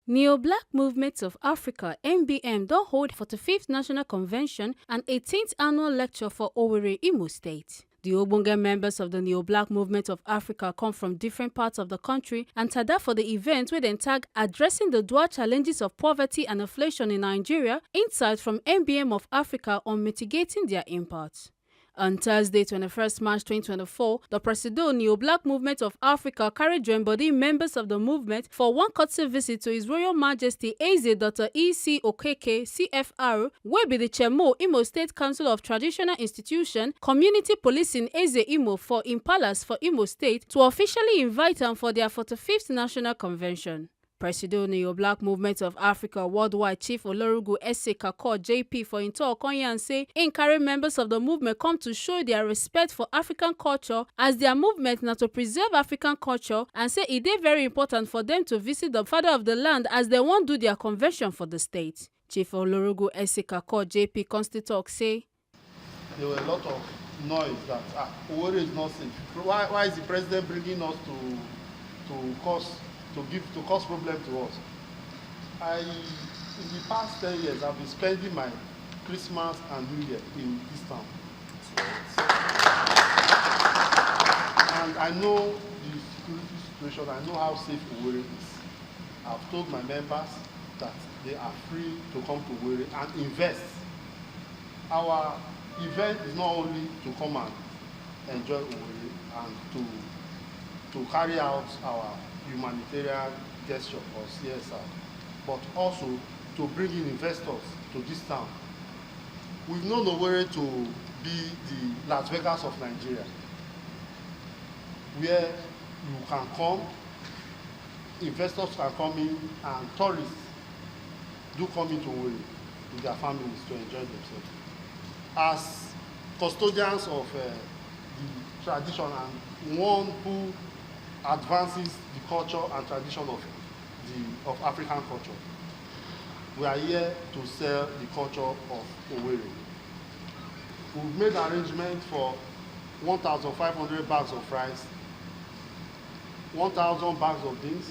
Neo-Black Movements of Africa (NBM) don hold 45th National Convention and 18th Annual Lecture for Owerri, Imo State. The ogbonge members of the Neo-Black Movement of Africa come from different parts of the country and tada for the event wey dem tag Addressing the Dual Challenges of Poverty and Inflation in Nigeria, Insights from NBM of Africa on Mitigating Their Impact. On Thursday, 21st March 2024, the Presido Neo-Black Movement of Africa carried join body members of the movement for one courtesy visit to His Royal Majesty Ese Kakor CFR, wey be the Chairmo of Imo State Council of Traditional Institution, Community Policing Eze Imo for im palace for Imo State to officially invite am for their 45th National Convention. Presido Neo-Black Movement of Africa Worldwide Chief Olorugu Ese Kakor JP for im talk on yan say im carry members of the movement come to show their respect for African culture as their movement na to preserve African culture, and say e dey very important for them to visit the father of the land as they wan do their convention for the state. Chief Olorugu Ese Kakor JP consti talk say there were a lot of noise that Owerri is not safe. Why is the president bringing us to cause problem to us? In the past 10 years, I've been spending my Christmas and New Year in this town. And I know the security situation, I know how safe Owerri is. I've told my members that they are free to come to Owerri and invest. Our event is not only to come and enjoy Owerri and to carry out our humanitarian gesture or CSR, but also to bring in investors to this town. We've known Owerri to be the Las Vegas of Nigeria, where you can come, investors can come in, and tourists do come into Owerri with their families to enjoy themselves. As custodians of the tradition and one who advances the culture and tradition of African culture, we are here to sell the culture of Owerri. We've made arrangements for 1,500 bags of rice, 1,000 bags of beans,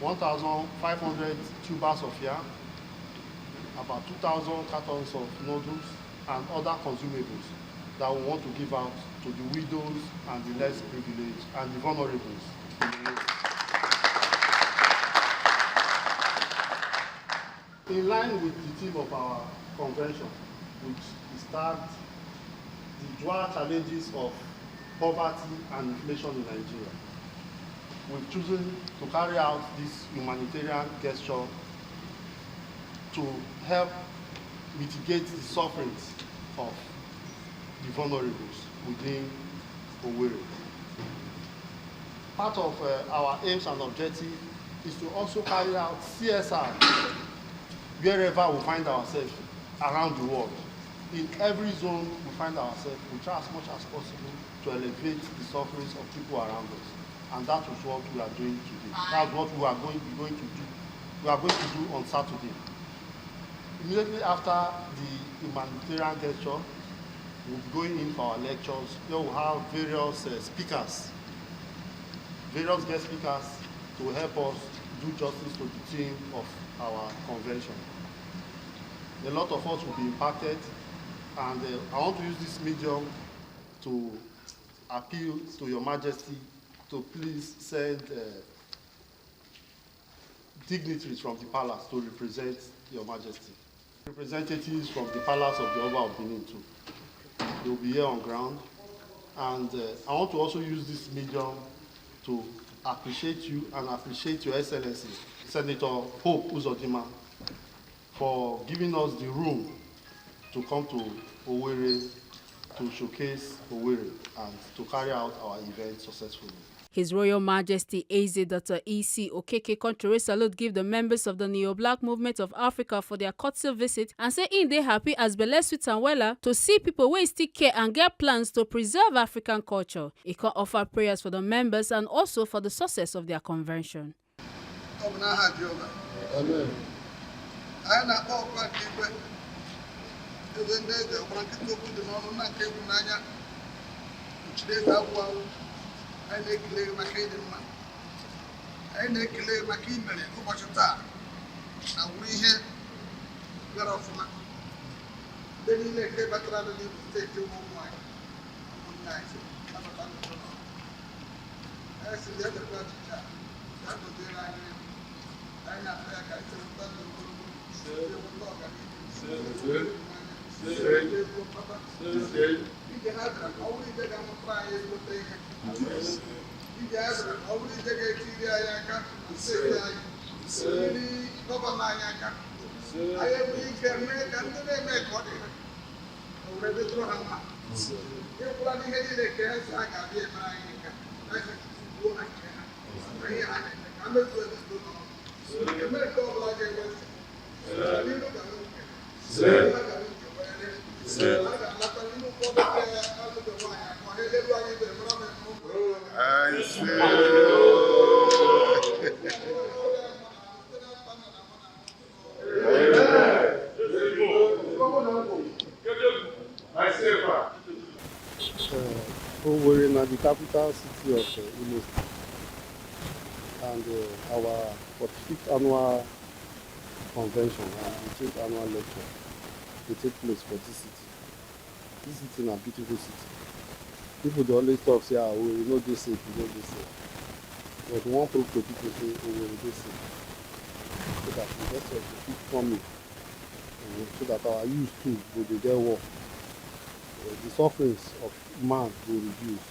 1,500 tubers of yam, about 2,000 cartons of noodles and other consumables that we want to give out to the widows and the less privileged and the vulnerables. In line with the theme of our convention, which is tagged the dual challenges of poverty and inflation in Nigeria, we've chosen to carry out this humanitarian gesture to help mitigate the sufferings of the vulnerables within Owerri. Part of our aims and objectives is to also carry out CSR wherever we find ourselves around the world. In every zone we find ourselves, we try as much as possible to elevate the sufferings of people around us. And that is what we are doing today. That's what we are going to do. We are going to do on Saturday. Immediately after the humanitarian gesture, we'll be going in for our lectures. Here we'll have various speakers, various guest speakers to help us do justice to the theme of our convention. A lot of us will be impacted, and I want to use this medium to appeal to Your Majesty to please send dignitaries from the palace to represent Your Majesty. Representatives from the palace of the Oba of Benin too. They will be here on ground, and I want to also use this medium to appreciate you and appreciate Your Excellency, Senator Hope Uzodinma, for giving us the room to come to Owerri to showcase Owerri and to carry out our event successfully. His Royal Majesty Eze Kakor contrary salute give the members of the Neo-Black Movement of Africa for their courtesy visit and say in dey happy as belle sweet and wella to see people wey still care and get plans to preserve African culture. He can offer prayers for the members and also for the success of their convention. Amen. I make maka ịdị mma, anyị na-ekele maka imere ụbọchị taa Owerri na the capital city of Imo State, and our 45th annual convention and the 18th annual lecture will take place for this city. This city is a beautiful city. People dey always talk say, Owerri no dey safe, e no dey safe. But we wan prove to people say Owerri dey safe, so that investors go fit come in, so that our youth too go dey get work. The sufferings of man will reduce.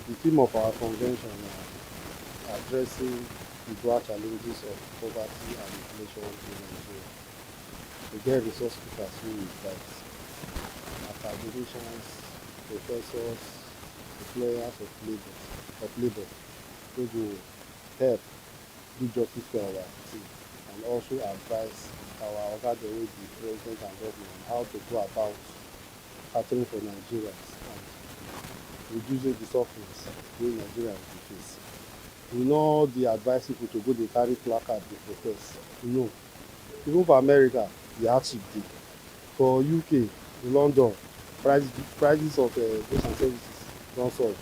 The theme of our convention is addressing the broad challenges of poverty and inflation in Nigeria. We get resource speakers who will fight. Academicians, professors, employers of labor who will help do justice to our team and also advise our oga the president and government on how to go about catering for Nigerians and reducing the sufferings wey Nigerians dey face. We no dey advise people to go dey carry placard dey protest. No. Even for America, the hardship dey. For UK, London, prices of goods and services don soar.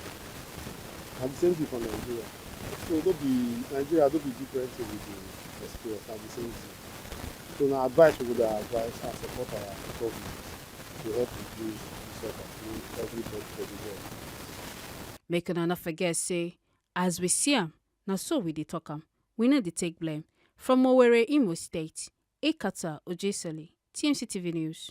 Na the same thing for Nigeria. So Nigeria no be different thing we dey experience, na the same thing. So na advice we go dey advise and support our government to help reduce the suffering everybody for the world. Make una no forget say, as we see am, na so we dey talk am. We no dey take blame. From Owerri, Imo State, Ese Kakor, TMC TV News.